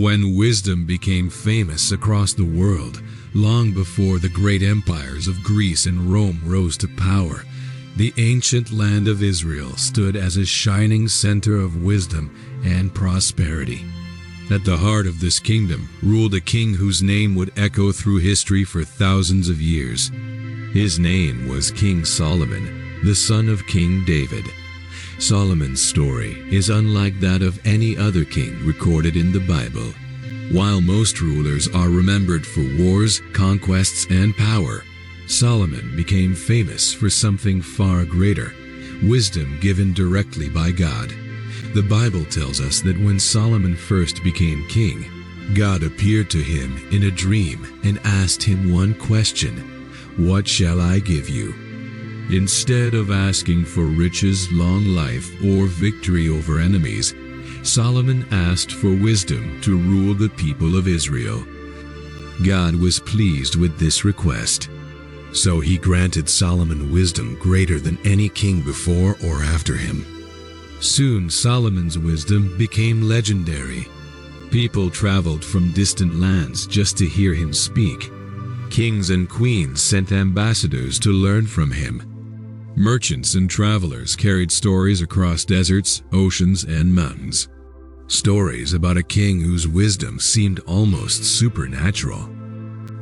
when wisdom became famous across the world, long before the great empires of Greece and Rome rose to power, the ancient land of Israel stood as a shining center of wisdom and prosperity. At the heart of this kingdom ruled a king whose name would echo through history for thousands of years. His name was King Solomon, the son of King David. Solomon's story is unlike that of any other king recorded in the Bible. While most rulers are remembered for wars, conquests, and power, Solomon became famous for something far greater: wisdom given directly by God. The Bible tells us that when Solomon first became king, God appeared to him in a dream and asked him one question: "What shall I give you?" Instead of asking for riches, long life, or victory over enemies, Solomon asked for wisdom to rule the people of Israel. God was pleased with this request, so he granted Solomon wisdom greater than any king before or after him. Soon Solomon's wisdom became legendary. People traveled from distant lands just to hear him speak. Kings and queens sent ambassadors to learn from him. Merchants and travelers carried stories across deserts, oceans, and mountains. Stories about a king whose wisdom seemed almost supernatural.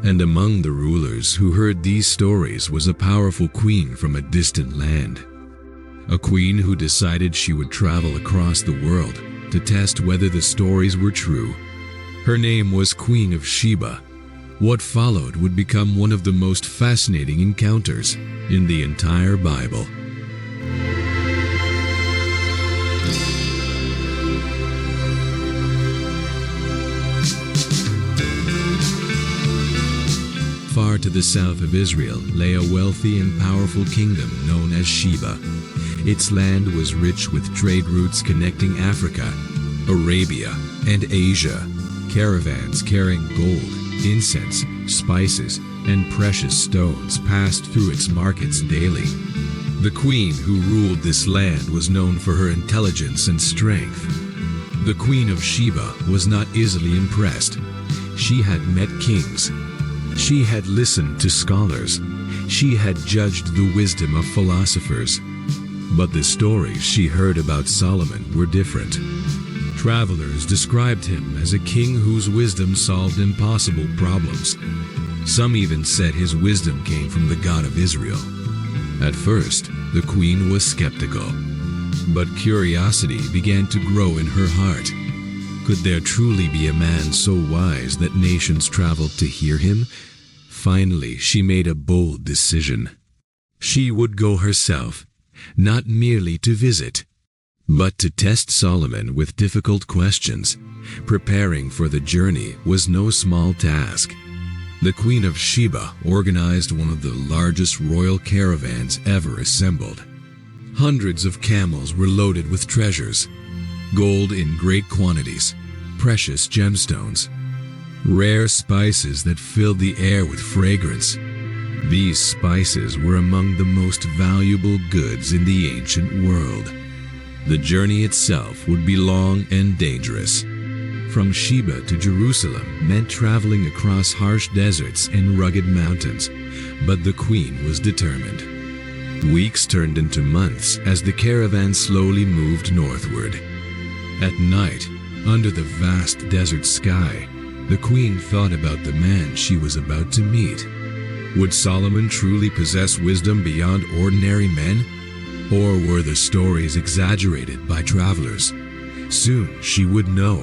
And among the rulers who heard these stories was a powerful queen from a distant land. A queen who decided she would travel across the world to test whether the stories were true. Her name was Queen of Sheba. What followed would become one of the most fascinating encounters in the entire Bible. Far to the south of Israel lay a wealthy and powerful kingdom known as Sheba. Its land was rich with trade routes connecting Africa, Arabia, and Asia. Caravans carrying gold, incense, spices, and precious stones passed through its markets daily. The queen who ruled this land was known for her intelligence and strength. The Queen of Sheba was not easily impressed. She had met kings. She had listened to scholars. She had judged the wisdom of philosophers. But the stories she heard about Solomon were different. Travelers described him as a king whose wisdom solved impossible problems. Some even said his wisdom came from the God of Israel. At first, the queen was skeptical, but curiosity began to grow in her heart. Could there truly be a man so wise that nations traveled to hear him? Finally, she made a bold decision. She would go herself, not merely to visit, but to test Solomon with difficult questions. Preparing for the journey was no small task. The Queen of Sheba organized one of the largest royal caravans ever assembled. Hundreds of camels were loaded with treasures, gold in great quantities, precious gemstones, rare spices that filled the air with fragrance. These spices were among the most valuable goods in the ancient world. The journey itself would be long and dangerous. From Sheba to Jerusalem meant traveling across harsh deserts and rugged mountains, but the queen was determined. Weeks turned into months as the caravan slowly moved northward. At night, under the vast desert sky, the queen thought about the man she was about to meet. Would Solomon truly possess wisdom beyond ordinary men? Or were the stories exaggerated by travelers? Soon she would know.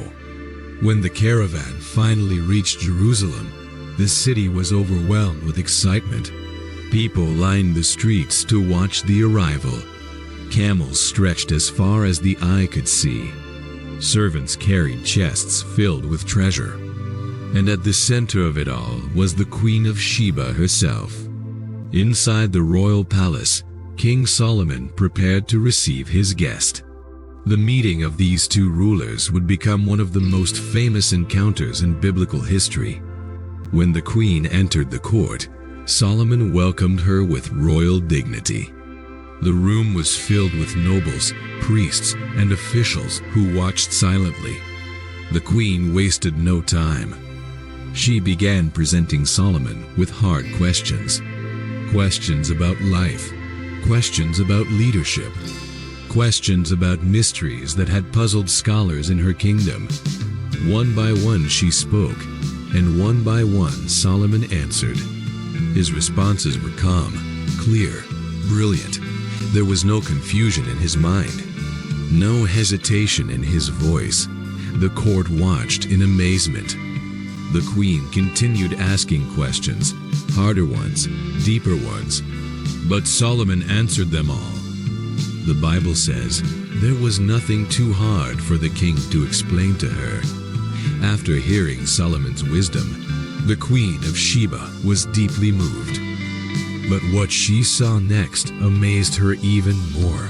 When the caravan finally reached Jerusalem, the city was overwhelmed with excitement. People lined the streets to watch the arrival. Camels stretched as far as the eye could see. Servants carried chests filled with treasure. And at the center of it all was the Queen of Sheba herself. Inside the royal palace, King Solomon prepared to receive his guest. The meeting of these two rulers would become one of the most famous encounters in biblical history. When the queen entered the court, Solomon welcomed her with royal dignity. The room was filled with nobles, priests, and officials who watched silently. The queen wasted no time. She began presenting Solomon with hard questions. Questions about life, questions about leadership, questions about mysteries that had puzzled scholars in her kingdom. One by one she spoke, and one by one Solomon answered. His responses were calm, clear, brilliant. There was no confusion in his mind, no hesitation in his voice. The court watched in amazement. The queen continued asking questions, harder ones, deeper ones, but Solomon answered them all. The Bible says there was nothing too hard for the king to explain to her. After hearing Solomon's wisdom, the Queen of Sheba was deeply moved. But what she saw next amazed her even more.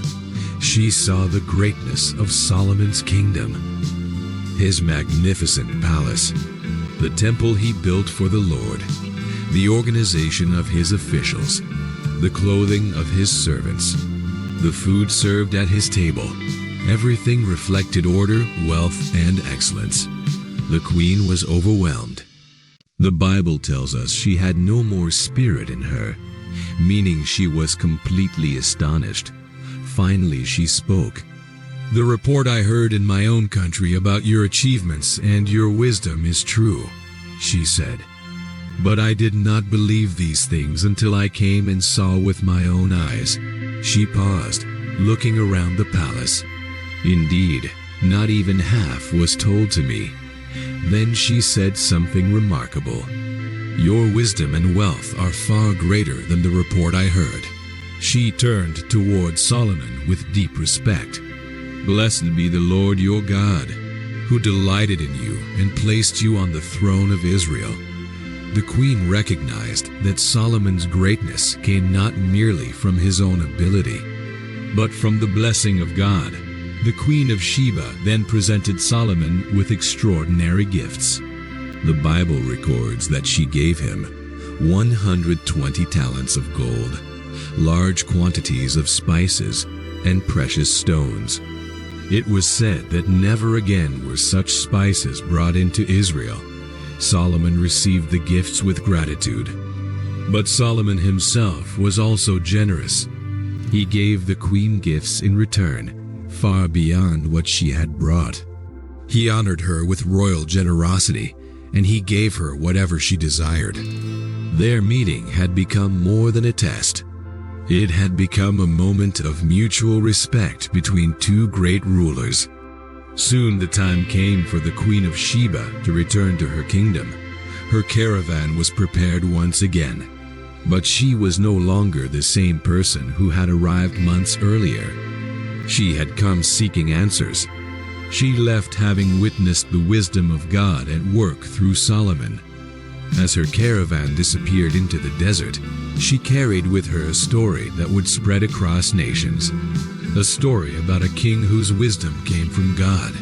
She saw the greatness of Solomon's kingdom, his magnificent palace, the temple he built for the Lord, the organization of his officials, the clothing of his servants, the food served at his table. Everything reflected order, wealth, and excellence. The queen was overwhelmed. The Bible tells us she had no more spirit in her, meaning she was completely astonished. Finally, she spoke. "The report I heard in my own country about your achievements and your wisdom is true," she said. "But I did not believe these things until I came and saw with my own eyes." She paused, looking around the palace. "Indeed, not even half was told to me." Then she said something remarkable. "Your wisdom and wealth are far greater than the report I heard." She turned toward Solomon with deep respect. "Blessed be the Lord your God, who delighted in you and placed you on the throne of Israel." The queen recognized that Solomon's greatness came not merely from his own ability, but from the blessing of God. The Queen of Sheba then presented Solomon with extraordinary gifts. The Bible records that she gave him 120 talents of gold, large quantities of spices, and precious stones. It was said that never again were such spices brought into Israel. Solomon received the gifts with gratitude. But Solomon himself was also generous. He gave the queen gifts in return, far beyond what she had brought. He honored her with royal generosity, and he gave her whatever she desired. Their meeting had become more than a test. It had become a moment of mutual respect between two great rulers. Soon the time came for the Queen of Sheba to return to her kingdom. Her caravan was prepared once again, but she was no longer the same person who had arrived months earlier. She had come seeking answers. She left having witnessed the wisdom of God at work through Solomon. As her caravan disappeared into the desert, she carried with her a story that would spread across nations. A story about a king whose wisdom came from God.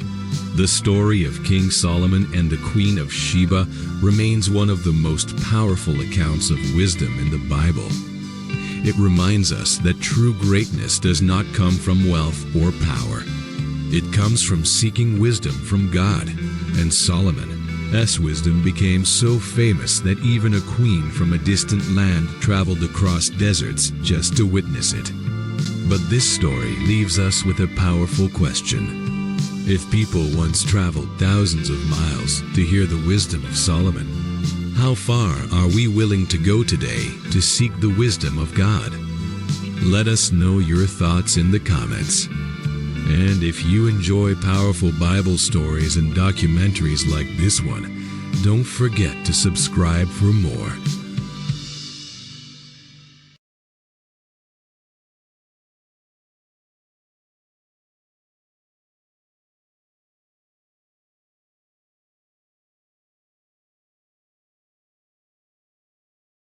The story of King Solomon and the Queen of Sheba remains one of the most powerful accounts of wisdom in the Bible. It reminds us that true greatness does not come from wealth or power. It comes from seeking wisdom from God, and Solomon's wisdom became so famous that even a queen from a distant land traveled across deserts just to witness it. But this story leaves us with a powerful question. If people once traveled thousands of miles to hear the wisdom of Solomon, how far are we willing to go today to seek the wisdom of God? Let us know your thoughts in the comments. And if you enjoy powerful Bible stories and documentaries like this one, don't forget to subscribe for more.